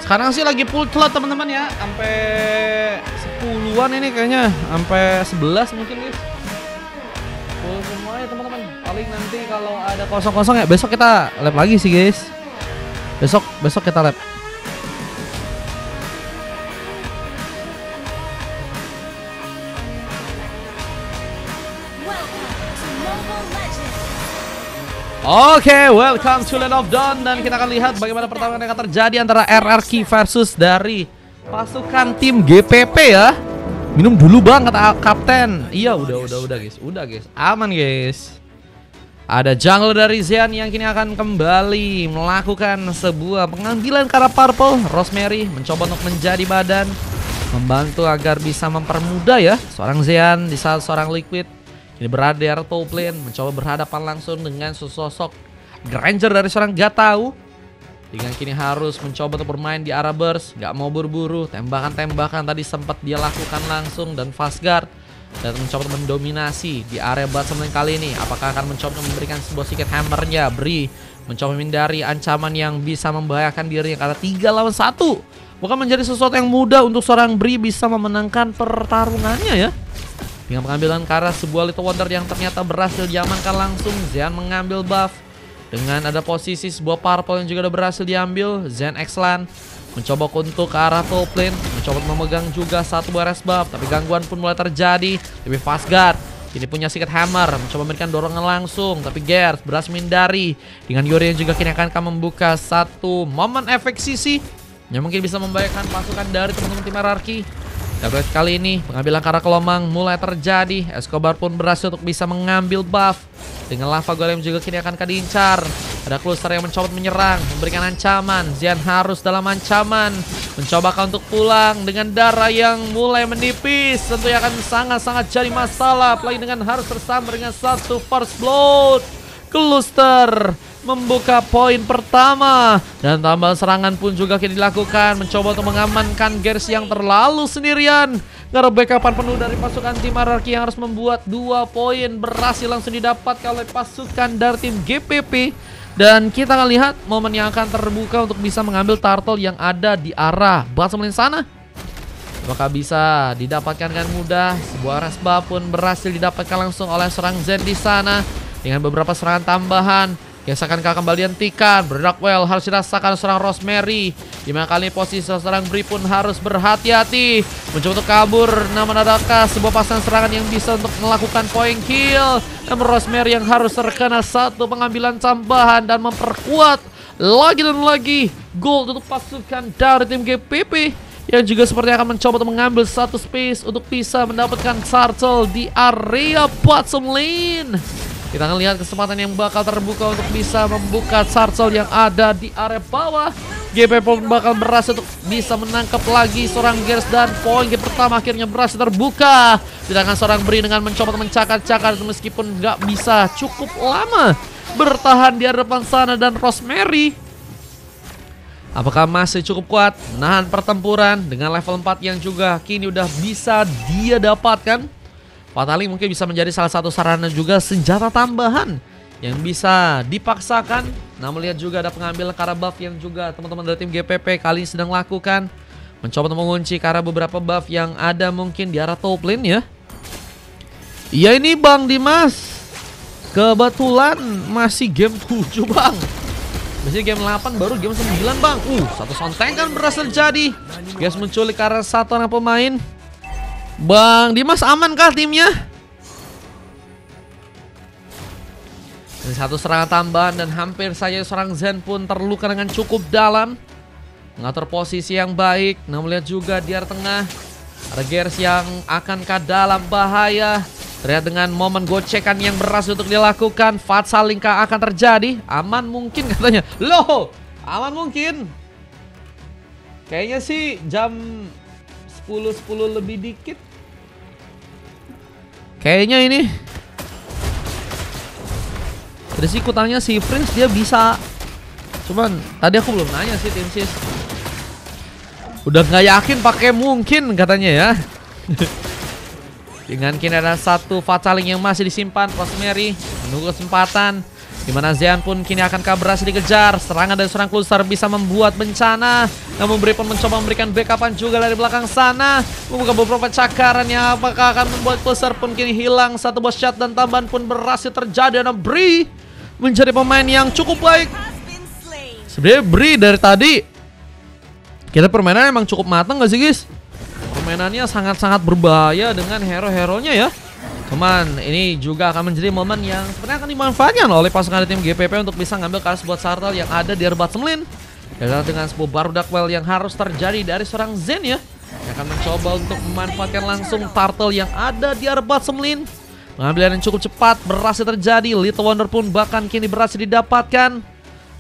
Sekarang sih lagi full slot teman-teman ya. Sampai 10-an ini kayaknya. Sampai 11 mungkin guys. Full semua ya teman-teman. Paling nanti kalau ada kosong-kosong ya besok kita lab lagi sih guys. Besok kita lab. Oke, welcome to Land of Dawn. Dan kita akan lihat bagaimana pertarungan yang akan terjadi antara RRQ versus dari pasukan tim GPP ya. Minum dulu bang kata kapten. Iya udah guys. Udah guys, aman guys. Ada jungle dari Zen yang kini akan kembali melakukan sebuah pengambilan ke arah purple. Rosemary mencoba untuk menjadi badan, membantu agar bisa mempermudah ya seorang Zen di saat seorang Liquid ini berada di area top lane, mencoba berhadapan langsung dengan sosok Granger dari seorang Gatau. Dengan kini harus mencoba untuk bermain di arah burst, gak mau buru-buru. Tembakan-tembakan tadi sempat dia lakukan langsung dan fast guard dan mencoba untuk mendominasi di area bottom lane kali ini. Apakah akan mencoba memberikan sebuah secret hammernya? Bri mencoba menghindari ancaman yang bisa membahayakan dirinya karena 3 lawan 1. Bukan menjadi sesuatu yang mudah untuk seorang Bri bisa memenangkan pertarungannya ya. Dengan pengambilan ke arah sebuah Little Wonder yang ternyata berhasil diamankan langsung. Zen mengambil buff. Dengan ada posisi sebuah purple yang juga udah berhasil diambil. Zen Xlan mencoba untuk ke arah top lane, mencoba memegang juga satu buah res buff. Tapi gangguan pun mulai terjadi. Lebih fast guard. Ini punya Secret Hammer, mencoba memberikan dorongan langsung. Tapi Gers berhasil menghindari. Dengan Yuri yang juga kini akan membuka satu momen efek sisi yang mungkin bisa membahayakan pasukan dari teman-teman tim RRQ. Tablet kali ini pengambilan ke arah Kelomang mulai terjadi. Escobar pun berhasil untuk bisa mengambil buff. Dengan Lava Golem juga kini akan diincar. Ada Cluster yang mencoba menyerang, memberikan ancaman. Zen harus dalam ancaman, mencoba untuk pulang dengan darah yang mulai menipis. Tentunya akan sangat-sangat jadi masalah. Apalagi dengan harus tersambar dengan satu first blood. Cluster membuka poin pertama. Dan tambal serangan pun juga kini dilakukan, mencoba untuk mengamankan Gers yang terlalu sendirian. Karena backupan penuh dari pasukan tim RRQ yang harus membuat 2 poin berhasil langsung didapatkan oleh pasukan dari tim GPP. Dan kita akan lihat momen yang akan terbuka untuk bisa mengambil turtle yang ada di arah bottom lane sana. Apakah bisa didapatkan dengan mudah? Sebuah resba pun berhasil didapatkan langsung oleh seorang Zen di sana dengan beberapa serangan tambahan. Gesekan kembali dihentikan. Berdackwell harus dirasakan seorang Rosemary. Dimana kali posisi seorang Bri pun harus berhati-hati, mencoba untuk kabur. Namun adakah sebuah pasangan serangan yang bisa untuk melakukan point kill? Namun Rosemary yang harus terkena satu pengambilan tambahan dan memperkuat lagi dan lagi gold untuk pasukan dari tim GPP. Yang juga sepertinya akan mencoba untuk mengambil satu space untuk bisa mendapatkan turtle di area bottom lane. Kita akan lihat kesempatan yang bakal terbuka untuk bisa membuka turtle yang ada di area bawah. GP pun bakal berhasil untuk bisa menangkap lagi seorang Gers dan poin game pertama akhirnya berhasil terbuka. Sedangkan seorang Bri dengan mencoba mencakar-cakar meskipun nggak bisa cukup lama bertahan di depan sana. Dan Rosemary apakah masih cukup kuat menahan pertempuran dengan level 4 yang juga kini udah bisa dia dapatkan. Fatali mungkin bisa menjadi salah satu sarana juga senjata tambahan yang bisa dipaksakan. Namun lihat juga ada pengambil ke arah buff yang juga teman-teman dari tim GPP kali ini sedang lakukan. Mencoba untuk mengunci ke arah beberapa buff yang ada mungkin di arah top lane ya. Iya ini Bang Dimas, kebetulan masih game 7 Bang. Biasanya game 8 baru game 9 Bang. Satu sontengan berhasil jadi. Guys menculik ke arah satu orang pemain. Bang Dimas amankah timnya? Ini satu serangan tambahan dan hampir saja seorang Zen pun terluka dengan cukup dalam. Mengatur posisi yang baik. Namun lihat juga di area tengah ada Gers yang akankah dalam bahaya. Terlihat dengan momen gocekan yang berhasil untuk dilakukan. Fight salingkah akan terjadi? Aman mungkin katanya. Loh, aman mungkin. Kayaknya sih jam 10 lebih dikit. Kayaknya ini. Dari sih kutanya si Prince dia bisa. Cuman tadi aku belum nanya sih tim sis. Udah nggak yakin pakai mungkin katanya ya. Dengan kini ada satu Fataling yang masih disimpan. Rosemary menunggu kesempatan. Dimana Zean pun kini akan berhasil dikejar. Serangan dari seorang Cluster bisa membuat bencana. Namun Bri pun mencoba memberikan backupan juga dari belakang sana. Membuka beberapa cakaran yang apakah akan membuat Cluster pun kini hilang. Satu bos shot dan tambahan pun berhasil terjadi. Dan Bri menjadi pemain yang cukup baik. Sebenarnya Bri dari tadi kita permainannya emang cukup matang gak sih guys? Permainannya sangat-sangat berbahaya dengan hero-heronya ya. Cuman ini juga akan menjadi momen yang sebenarnya akan dimanfaatkan oleh pasukan dari tim GPP untuk bisa ngambil kasus buat Sartel yang ada di area bottom lane. Dan dengan sebuah baru Darkwell yang harus terjadi dari seorang Zen ya, yang akan mencoba untuk memanfaatkan langsung turtle yang ada di area bottom lane. Pengambilan yang cukup cepat berhasil terjadi. Little Wonder pun bahkan kini berhasil didapatkan.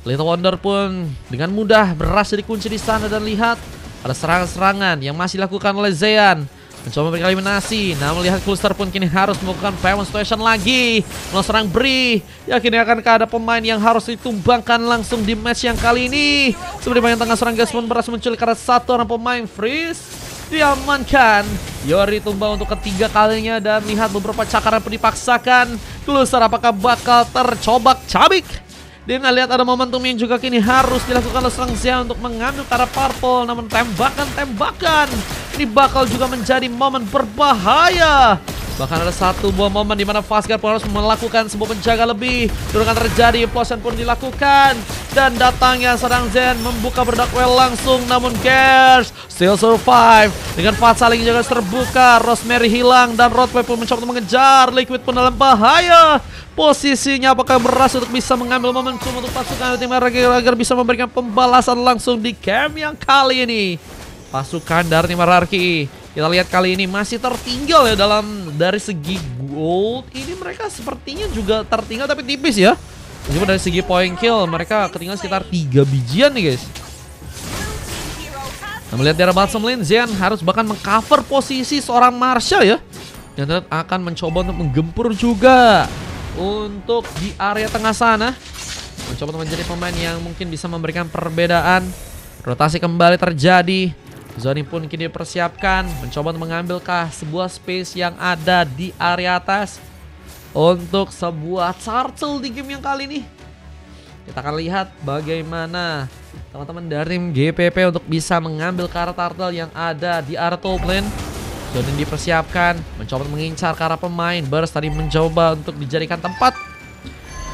Little Wonder pun dengan mudah berhasil dikunci di sana. Dan lihat ada serangan-serangan yang masih dilakukan oleh Zean. Mencoba memberikan eliminasi. Namun lihat Cluster pun kini harus melakukan payment situation lagi. Serang Bri. Ya kini akan ada pemain yang harus ditumbangkan langsung di match yang kali ini. Seperti bagian tengah serang Gas pun berhasil muncul karena satu orang pemain Freeze diamankan. Yori tumbang untuk ketiga kalinya. Dan lihat beberapa cakaran pun dipaksakan. Cluster apakah bakal tercobak-cabik? Dengan lihat ada momentum yang juga kini harus dilakukan oleh seorang Zean untuk mengambil ke arah purple. Namun tembakan ini bakal juga menjadi momen berbahaya. Bahkan ada satu buah momen di mana Fastguard pun harus melakukan sebuah penjaga lebih. Dorongan terjadi, implosion pun dilakukan. Dan datangnya seorang Zen membuka berdakwel langsung. Namun Gears still survive. Dengan Fat saling juga terbuka. Rosemary hilang dan Roadway pun mencoba untuk mengejar. Liquid pun dalam bahaya. Posisinya apakah berhasil untuk bisa mengambil momentum untuk pasukan tim RRQ agar bisa memberikan pembalasan langsung di game yang kali ini. Pasukan dari tim RRQ kita lihat kali ini masih tertinggal ya dari segi gold. Ini mereka sepertinya juga tertinggal tapi tipis ya. Meskipun dari segi point kill mereka ketinggalan sekitar 3 bijian nih guys. Nah, melihat dari bottom lane, Zean harus bahkan mengcover posisi seorang Marsha ya. Yang akan mencoba untuk menggempur juga untuk di area tengah sana. Mencoba untuk menjadi pemain yang mungkin bisa memberikan perbedaan. Rotasi kembali terjadi. Zoni pun kini dipersiapkan. Mencoba untuk mengambilkah sebuah space yang ada di area atas untuk sebuah turtle di game yang kali ini. Kita akan lihat bagaimana teman-teman dari tim GPP untuk bisa mengambil ke arah turtle yang ada di area top lane. Zoni dipersiapkan, mencoba mengincar ke arah pemain. Burst tadi mencoba untuk dijadikan tempat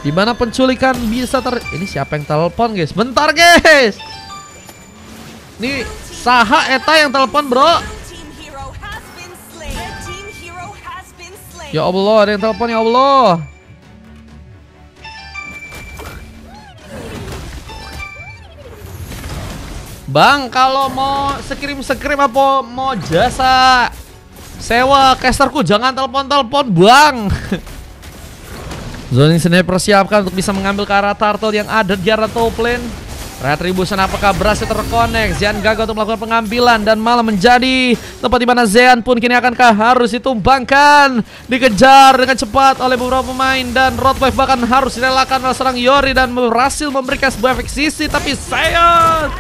di mana penculikan bisa Ini siapa yang telepon guys? Bentar guys. Nih saha eta yang telepon bro. Ya Allah, ada yang telepon ya Allah. Bang, kalau mau scrim apa mau jasa sewa casterku jangan telepon-telepon bang. Zoning sendiri persiapkan untuk bisa mengambil ke arah turtle yang ada di arah top lane. Retribution apakah berhasil terkonek? Zean gagal untuk melakukan pengambilan dan malah menjadi tempat di mana Zean pun kini akankah harus ditumbangkan, dikejar dengan cepat oleh beberapa pemain dan Roadwave bahkan harus direlakan oleh seorang Yori dan berhasil memberikan sebuah efek sisi. Tapi Zean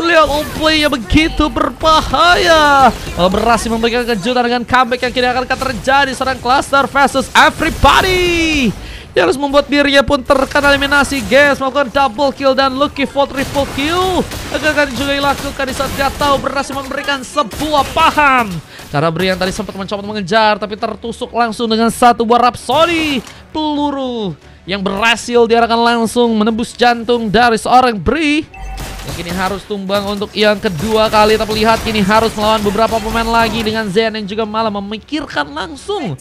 lihat play-nya begitu berbahaya, berhasil memberikan kejutan dengan comeback yang kini akan terjadi. Seorang Cluster versus everybody yang harus membuat dirinya pun terkena eliminasi. Guys melakukan double kill dan Lucky for triple kill akan juga dilakukan di saat dia tahu berhasil memberikan sebuah paham. Karena Bri yang tadi sempat mencoba mengejar tapi tertusuk langsung dengan satu buah Rhapsody. Peluru yang berhasil diarahkan langsung menembus jantung dari seorang Bri. Yang kini harus tumbang untuk yang kedua kali. Tapi lihat kini harus melawan beberapa pemain lagi dengan Zen yang juga malah memikirkan langsung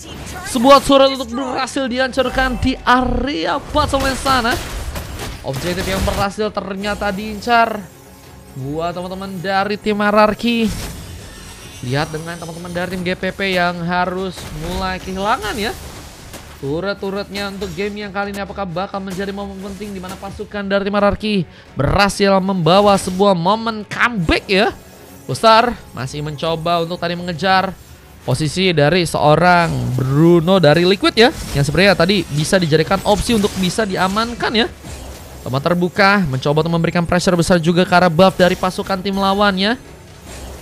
sebuah surat untuk berhasil dihancurkan di area bottom lane sana. Objektif yang berhasil ternyata diincar buat teman-teman dari tim RRQ. Lihat dengan teman-teman dari tim GPP yang harus mulai kehilangan ya turret-turretnya untuk game yang kali ini. Apakah bakal menjadi momen penting di mana pasukan dari tim RRQ berhasil membawa sebuah momen comeback ya. Besar masih mencoba untuk tadi mengejar posisi dari seorang Bruno dari Liquid ya, yang sebenarnya tadi bisa dijadikan opsi untuk bisa diamankan ya. Tempat terbuka mencoba untuk memberikan pressure besar juga ke arah buff dari pasukan tim lawannya.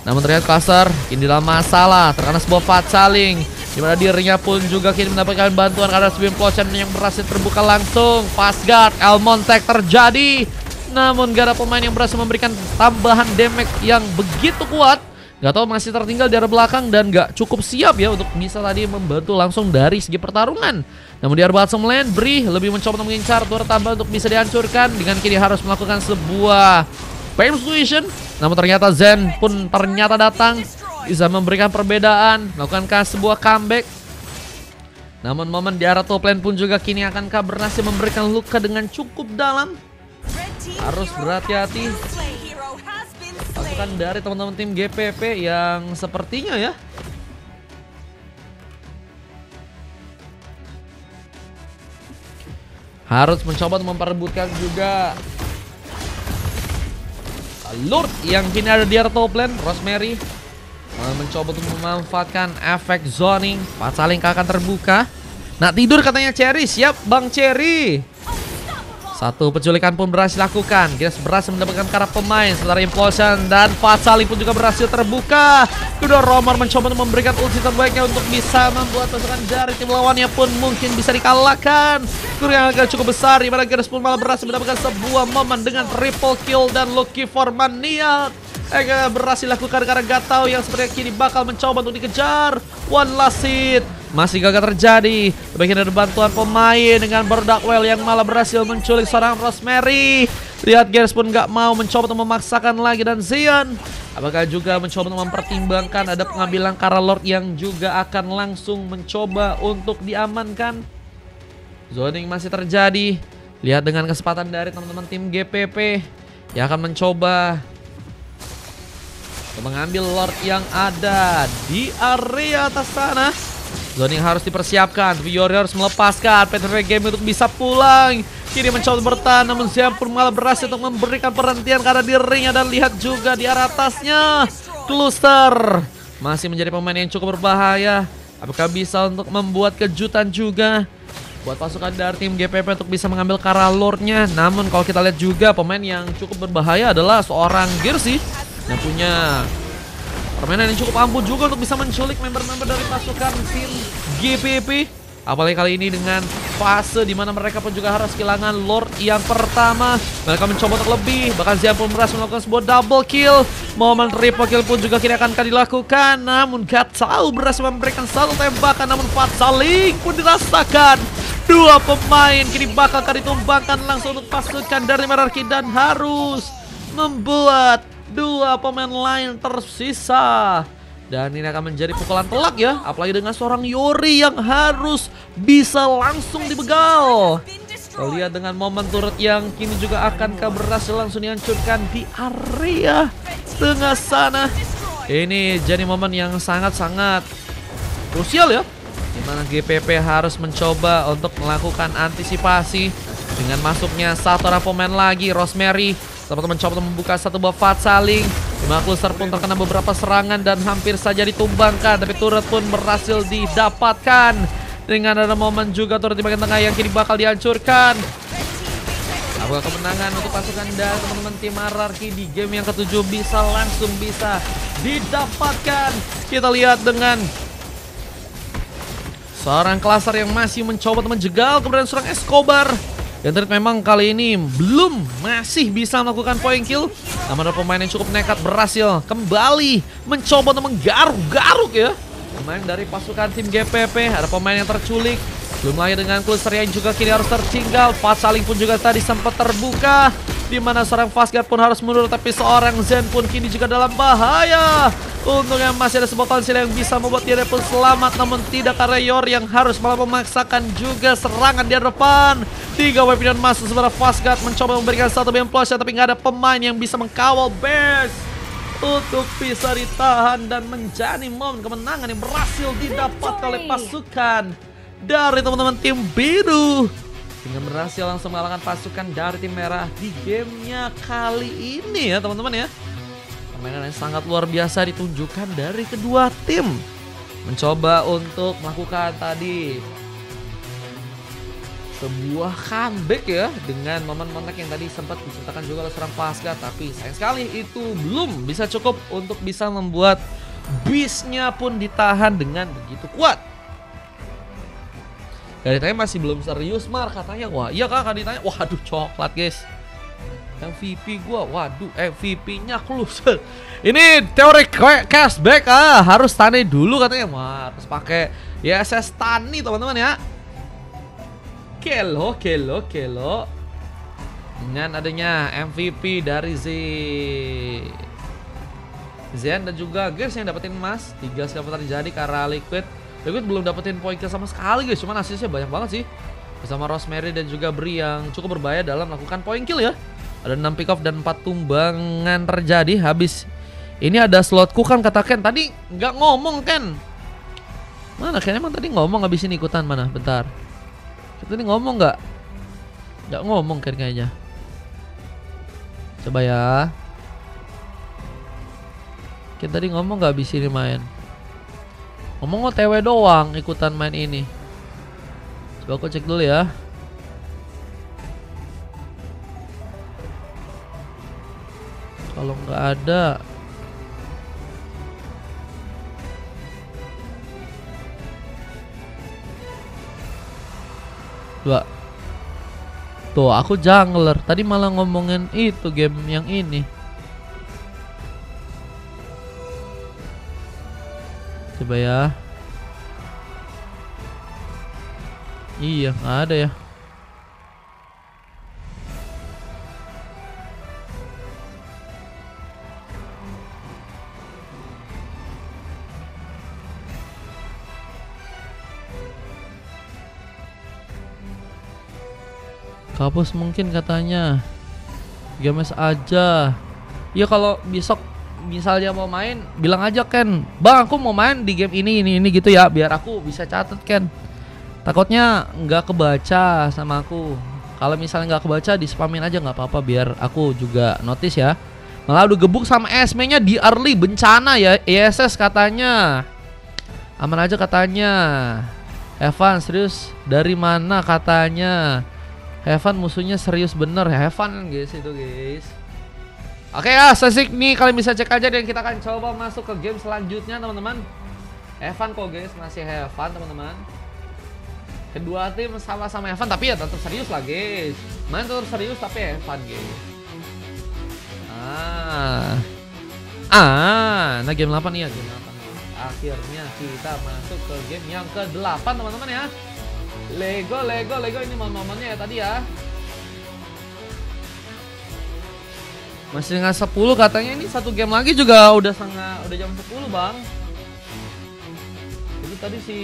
Namun terlihat Cluster kini dalam masalah, terkena sebuah fat saling. Dimana dirinya pun juga kini mendapatkan bantuan karena spin implosion yang berhasil terbuka langsung. Fast guard, Elmontek terjadi. Namun gak ada pemain yang berhasil memberikan tambahan damage yang begitu kuat. Gak tahu masih tertinggal di arah belakang dan gak cukup siap ya untuk bisa tadi membantu langsung dari segi pertarungan. Namun di arah bottom lane, Bri lebih mencoba untuk mengincar turret tambah untuk bisa dihancurkan. Dengan kini harus melakukan sebuah Pain Situation. Namun ternyata Zen pun ternyata datang, bisa memberikan perbedaan, melakukan sebuah comeback. Namun momen di arah top lane pun juga kini akankah berhasil memberikan luka dengan cukup dalam. Harus berhati-hati pasukan dari teman-teman tim GPP yang sepertinya ya harus mencoba untuk memperebutkan juga Lord yang kini ada di arah top lane. Rosemary mencoba untuk memanfaatkan efek zoning. Patsaling akan terbuka. Nah, tidur katanya Cherry. Siap Bang Cherry. Satu penculikan pun berhasil lakukan. Dia berhasil mendapatkan karakter pemain. Sementara implosion dan Patsaling pun juga berhasil terbuka. Kedua Romer mencoba untuk memberikan ulti terbaiknya untuk bisa membuat pasukan dari tim lawannya pun mungkin bisa dikalahkan. Kurang agak cukup besar, dimana Geras pun malah berhasil mendapatkan sebuah momen dengan triple kill dan Lucky for Maniat. Berhasil lakukan karena gak tahu yang sepertinya kini bakal mencoba untuk dikejar. One last hit masih gagal terjadi. Bagian dari bantuan pemain dengan Berdakwell yang malah berhasil menculik seorang Rosemary. Lihat Geras pun gak mau mencoba untuk memaksakan lagi, dan Zion apakah juga mencoba untuk mempertimbangkan ada pengambilan Kara Lord yang juga akan langsung mencoba untuk diamankan. Zoning masih terjadi. Lihat dengan kesempatan dari teman-teman tim GPP yang akan mencoba mengambil Lord yang ada di area atas sana. Zoning harus dipersiapkan. Fiori harus melepaskan PTV Game untuk bisa pulang. Kini mencoba bertahan, namun Zion pun malah berhasil untuk memberikan perhentian karena dirinya. Dan lihat juga di arah atasnya, Cluster masih menjadi pemain yang cukup berbahaya. Apakah bisa untuk membuat kejutan juga buat pasukan dari tim GPP untuk bisa mengambil Kara Lord-nya? Namun kalau kita lihat juga pemain yang cukup berbahaya adalah seorang Girsi yang punya permainan yang cukup ampuh juga untuk bisa menculik member-member dari pasukan tim GPP. Apalagi kali ini dengan fase di mana mereka pun juga harus kehilangan Lord yang pertama. Mereka mencoba untuk lebih, bahkan Zion pun berhasil melakukan sebuah double kill. Momen triple kill pun juga kini akan dilakukan, namun gak tahu berhasil memberikan satu tembakan. Namun Patsaling pun dirasakan. Dua pemain kini bakal ditumbangkan langsung untuk pasukan dari Merarki dan harus membuat dua pemain lain tersisa. Dan ini akan menjadi pukulan telak ya, apalagi dengan seorang Yori yang harus bisa langsung dibegal. Kita lihat dengan momen turret yang kini juga akan berhasil langsung dihancurkan di area tengah sana. Ini jadi momen yang sangat-sangat krusial ya, dimana GPP harus mencoba untuk melakukan antisipasi dengan masuknya satu orang pemain lagi, Rosemary. Teman-teman mencoba membuka satu buah Patsaling. Cluster pun terkena beberapa serangan dan hampir saja ditumbangkan, tapi turret pun berhasil didapatkan. Dengan ada momen juga turret di bagian tengah yang kini bakal dihancurkan. Apakah kemenangan untuk pasukan dari teman-teman tim Hierarchy di game yang ke-7 bisa langsung didapatkan? Kita lihat dengan seorang Cluster yang masih mencoba menjegal keberadaan seorang Escobar. Dan ternyata memang kali ini masih bisa melakukan point kill. Namun ada pemain yang cukup nekat berhasil kembali mencoba untuk menggaruk-garuk ya. Pemain dari pasukan tim GPP, ada pemain yang terculik. Belum lagi dengan Cluster yang juga kini harus tertinggal. Patsaling pun juga tadi sempat terbuka, dimana seorang Fastguard pun harus mundur, tapi seorang Zen pun kini juga dalam bahaya. Untungnya masih ada sebuah konsil yang bisa membuat dia pun selamat, namun tidak karena Yor yang harus malah memaksakan juga serangan di depan. 3 weapon masuk, sementara Fastguard mencoba memberikan satu implosion, tapi nggak ada pemain yang bisa mengkawal base untuk bisa ditahan dan menjadi momen kemenangan yang berhasil didapat oleh pasukan dari teman-teman tim biru dengan berhasil langsung mengalahkan pasukan dari tim merah di gamenya kali ini ya teman-teman ya. Permainan yang sangat luar biasa ditunjukkan dari kedua tim, mencoba untuk melakukan tadi sebuah comeback ya, dengan momen-momen yang tadi sempat diciptakan juga oleh seorang Fastguard, tapi sayang sekali itu belum bisa cukup untuk bisa membuat beast-nya pun ditahan dengan begitu kuat. Gak ditanya masih belum serius Mar katanya. Wah iya kak, ditanya. Waduh coklat guys. MVP gua, waduh MVP-nya Kluser. Ini teori cashback harus tani dulu katanya. Wah, harus pakai YSS tani teman-teman ya. Kelo. Dengan adanya MVP dari Zen dan juga Gears yang dapetin emas. 3 skill terjadi karena Liquid belum dapetin poin kill sama sekali guys. Cuman asisnya banyak banget sih. Bersama Rosemary dan juga Bri yang cukup berbahaya dalam melakukan poin kill ya. Ada 6 pick off dan 4 tumbangan terjadi. Habis ini ada slotku kan kata Ken. Tadi nggak ngomong Ken. Mana Ken emang tadi ngomong habis ini ikutan mana? Bentar. Tadi ngomong nggak? Nggak ngomong Ken kayaknya. Coba ya. Ken tadi ngomong nggak habis ini main? Ngomong OTW doang ikutan main ini. Coba aku cek dulu ya. Kalau nggak ada, dua. Tuh aku jungler. Tadi malah ngomongin itu game yang ini. Coba ya. Iya, nggak ada ya. Kapus mungkin katanya. Games aja. Ya kalau besok misalnya mau main, bilang aja Ken, bang aku mau main di game ini gitu ya, biar aku bisa catat Ken. Takutnya nggak kebaca sama aku. Kalau misalnya nggak kebaca, di spamin aja nggak apa-apa, biar aku juga notice ya. Malah udah gebuk sama SME-nya di early, bencana ya. ISS katanya aman aja katanya. Evan serius dari mana katanya. Evan musuhnya serius bener. Evan guys itu guys. Oke ya, sesik nih kalian bisa cek aja dan kita akan coba masuk ke game selanjutnya teman-teman. Evan kok guys, masih Evan teman-teman. Kedua tim sama-sama Evan tapi ya tetap serius lah guys. Main tetap serius tapi Evan guys. Nah game 8 nih ya, game 8. Akhirnya kita masuk ke game yang ke-8 teman-teman ya. Lego ini momennya ya tadi ya. Masih dengan 10 katanya, ini satu game lagi juga udah jam 10 bang. Jadi tadi si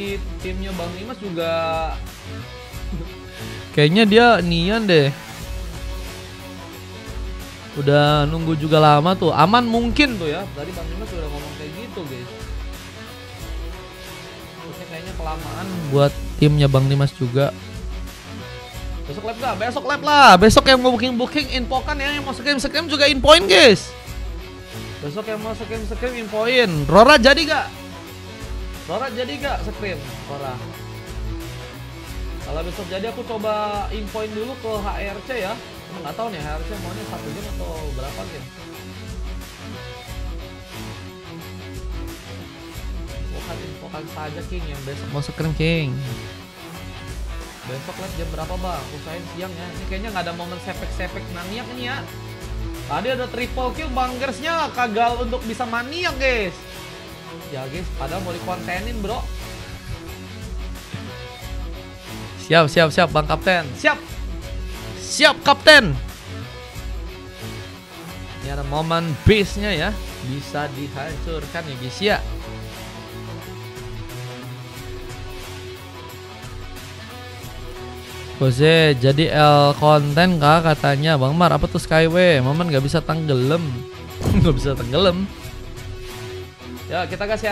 timnya Bang Dimas juga kayaknya dia nian deh. Udah nunggu juga lama tuh. Aman mungkin tuh ya. Tadi Bang Dimas udah ngomong kayak gitu guys. Terusnya kayaknya kelamaan buat timnya Bang Dimas juga. Besok lab gak? Besok lab lah. Besok yang mau booking infokan ya. Yang mau scrim juga infoin guys. Besok yang mau scrim infoin. Rora jadi gak? Scrim Rora? Kalau besok jadi aku coba infoin dulu ke HRC ya. Nggak tahu nih HRC maunya 1 game atau berapa game. Infokan saja King yang besok mau scrim King. Besok live jam berapa bang? Usahain siang ya. Ini kayaknya nggak ada momen sepek-sepek maniak ini ya. Tadi ada triple kill, bangersnya kagak untuk bisa maniak guys. Ya guys, padahal mau dikontenin bro. Siap bang kapten. Siap kapten. Ini ada momen base-nya ya. Bisa dihancurkan ya guys ya. Jose jadi L konten kak katanya. Bang Mar apa tuh Skyway? Momen gak bisa tenggelam. Gak bisa tenggelam. Ya kita kasih